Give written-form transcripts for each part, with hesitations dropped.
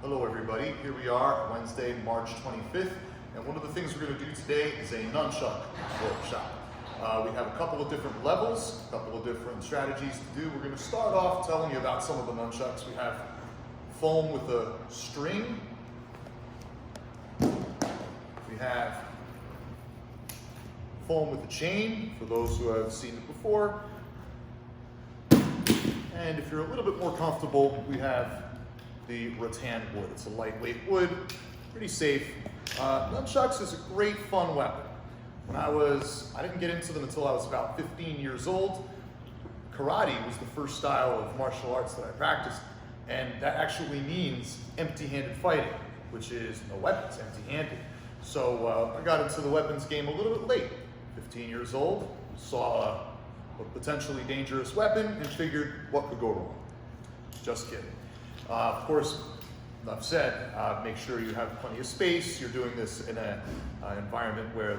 Hello everybody, here we are, Wednesday, March 25th, and one of the things we're going to do today is a nunchuck workshop. We have a couple of different levels, a couple of different strategies to do. We're going to start off telling you about some of the nunchucks. We have foam with a string. We have foam with a chain, for those who have seen it before. And if you're a little bit more comfortable, we have the rattan wood. It's a lightweight wood, pretty safe. Nunchucks is a great fun weapon. I didn't get into them until I was about 15 years old. Karate was the first style of martial arts that I practiced, and that actually means empty-handed fighting, which is no weapons, empty-handed. So I got into the weapons game a little bit late. 15 years old, saw a potentially dangerous weapon and figured what could go wrong. Just kidding. Of course, enough said, make sure you have plenty of space. You're doing this in an environment where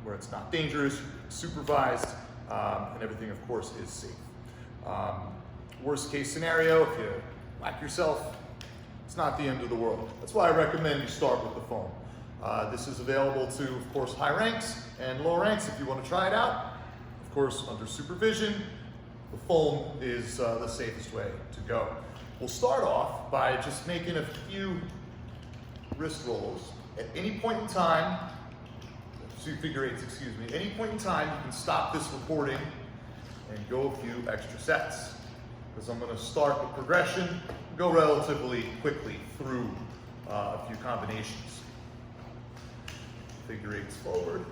where it's not dangerous, supervised, and everything, of course, is safe. Worst case scenario, if you whack yourself, it's not the end of the world. That's why I recommend you start with the foam. This is available to, of course, high ranks and low ranks if you want to try it out. Of course, under supervision, the foam is the safest way to go. We'll start off by just making a few wrist rolls. At any point in time, figure eights, excuse me, any point in time, you can stop this recording and go a few extra sets. Because I'm going to start the progression, go relatively quickly through a few combinations. Figure eights forward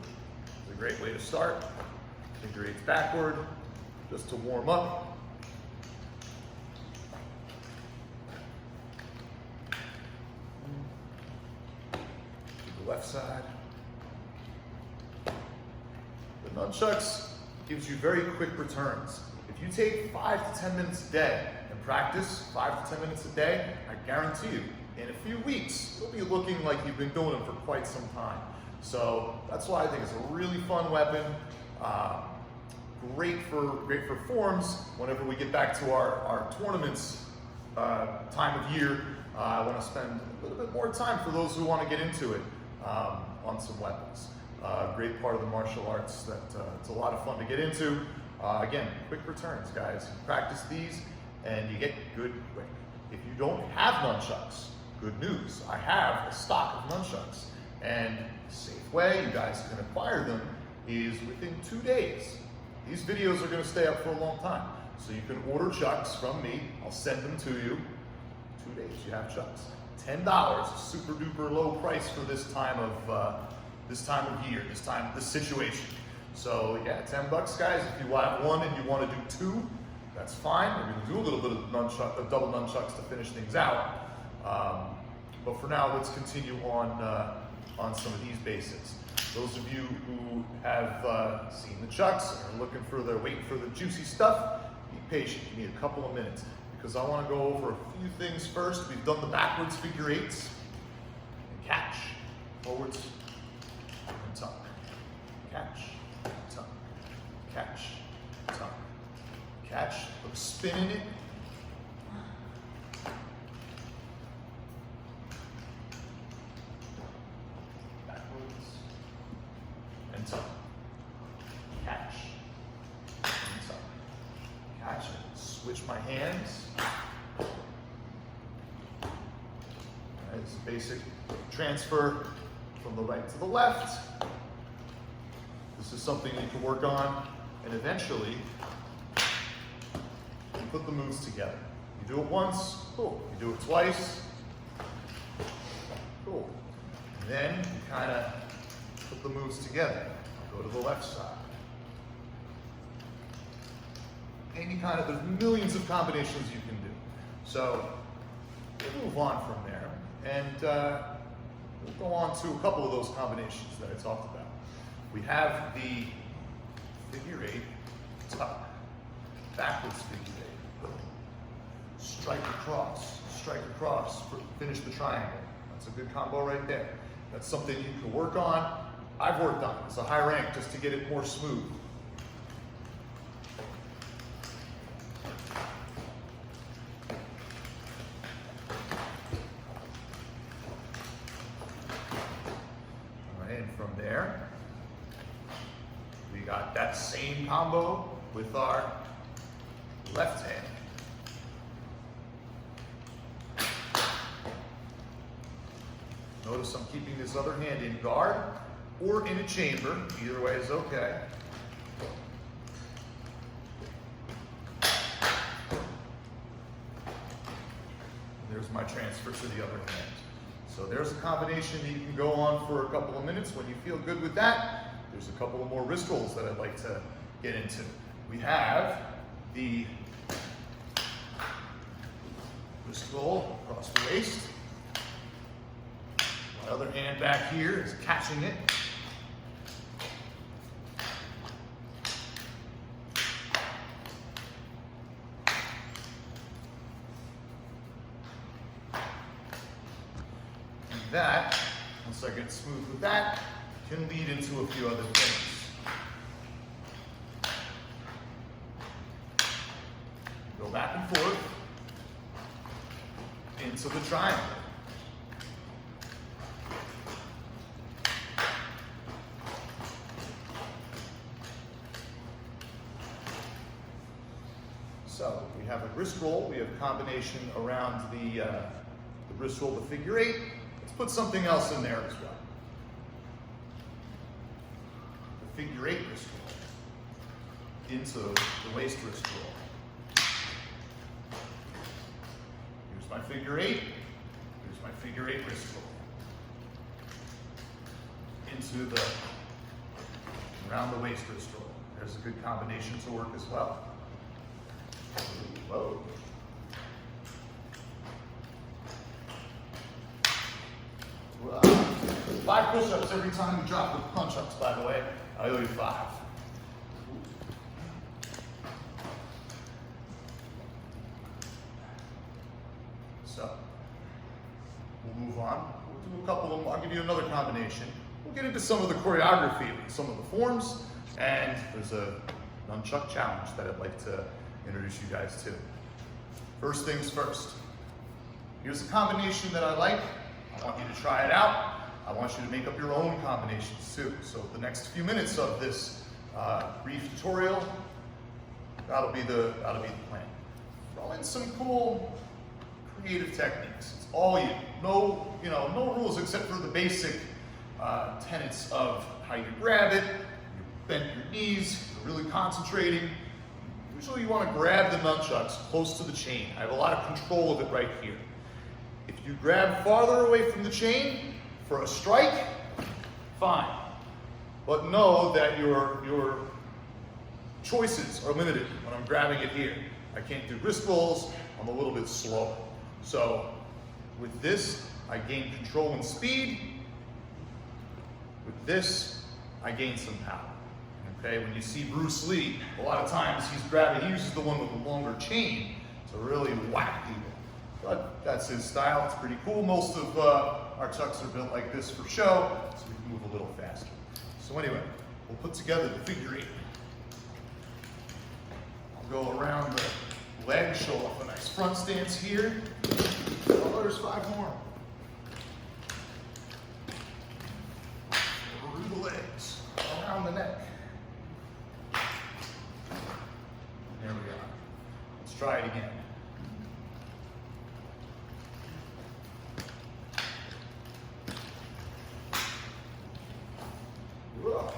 is a great way to start. Figure eights backward, just to warm up. To the left side. The nunchucks gives you very quick returns. If you take 5 to 10 minutes a day and practice 5 to 10 minutes a day, I guarantee you, in a few weeks, you'll be looking like you've been doing them for quite some time. So that's why I think it's a really fun weapon. Great for forms. Whenever we get back to our tournaments time of year, I want to spend a little bit more time for those who want to get into it on some weapons. Great part of the martial arts that it's a lot of fun to get into. Again, quick returns, guys. Practice these and you get good quick. If you don't have nunchucks, good news. I have a stock of nunchucks, and the safe way you guys can acquire them is within 2 days. These videos are going to stay up for a long time. So you can order chucks from me. I'll send them to you. 2 days, you have chucks. $10, super duper low price for this time of year, this situation. So yeah, $10 guys. If you have one and you want to do two, that's fine. We're going to do a little bit of double nunchucks to finish things out. But for now, let's continue on some of these basics. Those of you who have seen the chucks and are waiting for the juicy stuff, be patient. Give me a couple of minutes because I want to go over a few things first. We've done the backwards figure eights and catch, forwards and tuck, catch, tuck, catch, tuck, catch. Put a spin in it. Catch, and tuck, catch, switch my hands. It's a basic transfer from the right to the left. This is something you can work on, and eventually you put the moves together. You do it once, cool. You do it twice, cool. And then you kind of put the moves together. Go to the left side. There's millions of combinations you can do. So we'll move on from there, and we'll go on to a couple of those combinations that I talked about. We have the figure eight tuck, backwards figure eight, strike across, finish the triangle. That's a good combo right there. That's something you can work on. I've worked on it. It's a high rank just to get it more smooth. there. We got that same combo with our left hand. Notice I'm keeping this other hand in guard or in a chamber. Either way is okay. There's my transfer to the other hand. So there's a combination that you can go on for a couple of minutes. When you feel good with that, there's a couple of more wrist rolls that I'd like to get into. We have the wrist roll across the waist. My other hand back here is catching it. And that, once I get smooth with that, can lead into a few other things. Go back and forth into the triangle. So we have a wrist roll. We have combination around the wrist roll, the figure eight. Let's put something else in there as well. The figure eight wrist roll into the waist wrist roll. Here's my figure eight. Here's my figure eight wrist roll. Into the around the waist wrist roll. There's a good combination to work as well. Whoa. Wow. 5 push-ups every time you drop with punch-ups, by the way. I owe you 5. So, we'll move on. We'll do a couple of them. I'll give you another combination. We'll get into some of the choreography, some of the forms, and there's a nunchuck challenge that I'd like to introduce you guys to. First things first. Here's a combination that I like. I want you to try it out. I want you to make up your own combinations too. So the next few minutes of this brief tutorial, that'll be the plan. Throw in some cool, creative techniques. It's all you. No rules except for the basic tenets of how you grab it. You bend your knees. You're really concentrating. Usually you want to grab the nunchucks close to the chain. I have a lot of control of it right here. If you grab farther away from the chain for a strike, fine. But know that your choices are limited when I'm grabbing it here. I can't do wrist rolls, I'm a little bit slower. So with this, I gain control and speed. With this, I gain some power. Okay, when you see Bruce Lee, a lot of times he uses the one with the longer chain to really whack people. But that's his style, it's pretty cool. Most of our chucks are built like this for show, so we can move a little faster. So anyway, we'll put together the figure eight. I'll go around the leg, show off a nice front stance here. Oh, there's 5 more. Through the legs, around the neck. There we are. Let's try it again. Whoa.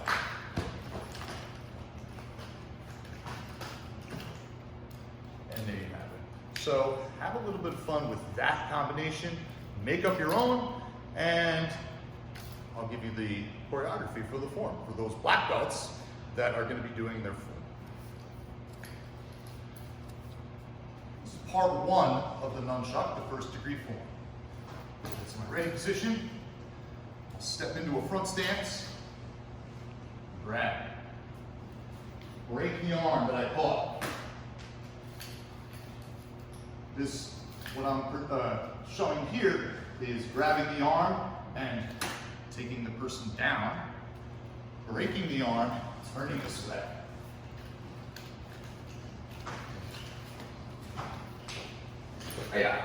And there you have it. So have a little bit of fun with that combination. Make up your own, and I'll give you the choreography for the form, for those black belts that are going to be doing their form. Part 1 of the nunchuck, the first degree form. It's my ready position. I'll step into a front stance, grab, break the arm that I caught. This, what I'm showing here, is grabbing the arm and taking the person down, breaking the arm, turning this way. Yeah.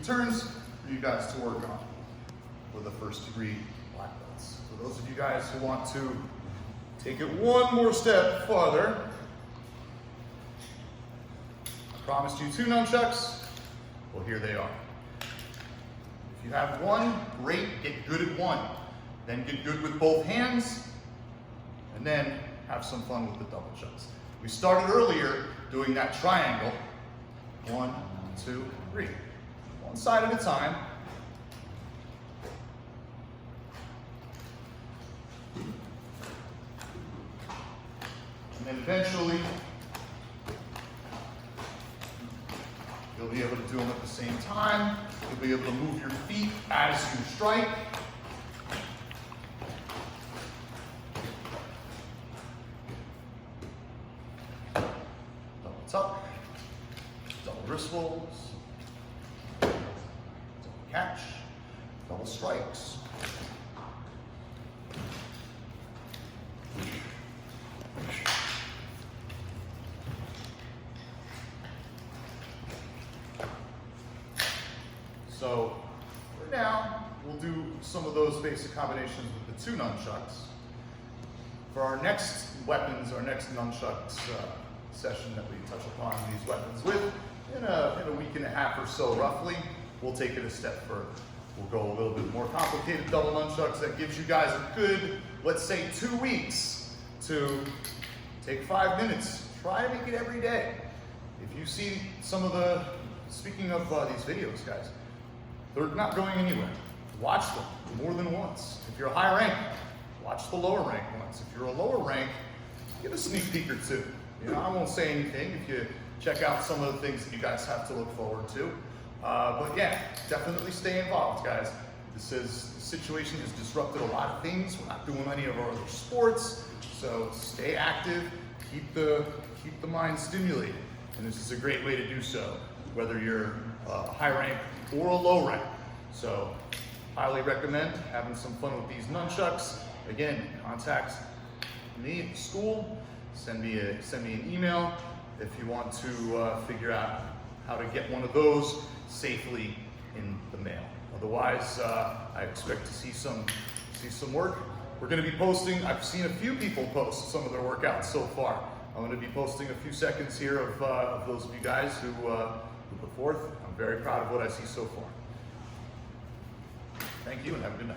turns for you guys to work on for the first degree black belts. For those of you guys who want to take it one more step farther, I promised you 2 nunchucks. Well, here they are. If you have one, great, get good at one. Then get good with both hands, and then have some fun with the double chucks. We started earlier doing that triangle. 1, 2, 3. One side at a time. And then eventually, you'll be able to do them at the same time. You'll be able to move your feet as you strike. Double tuck, double wrist rolls, double catch, double strikes. So for now, we'll do some of those basic combinations with the 2 nunchucks. For our next weapons, our next nunchucks session that we touch upon these weapons with, in a week and a half or so roughly, we'll take it a step further. We'll go a little bit more complicated double nunchucks that gives you guys a good, let's say 2 weeks to take 5 minutes. Try to make it every day. If you see some of the, speaking of these videos, guys, they're not going anywhere. Watch them more than once. If you're a high rank, watch the lower rank once. If you're a lower rank, give a sneak peek or 2. You know, I won't say anything if you check out some of the things that you guys have to look forward to. But yeah, definitely stay involved, guys. This situation has disrupted a lot of things. We're not doing any of our other sports, so stay active, keep the mind stimulated, and this is a great way to do so, whether you're high rank or a low rank. So highly recommend having some fun with these nunchucks. Again, contact me at the school, send me an email if you want to figure out how to get one of those safely in the mail. Otherwise, I expect to see some work. We're going to be posting, I've seen a few people post some of their workouts so far. I'm going to be posting a few seconds here of those of you guys who put forth. I'm very proud of what I see so far. Thank you and have a good night.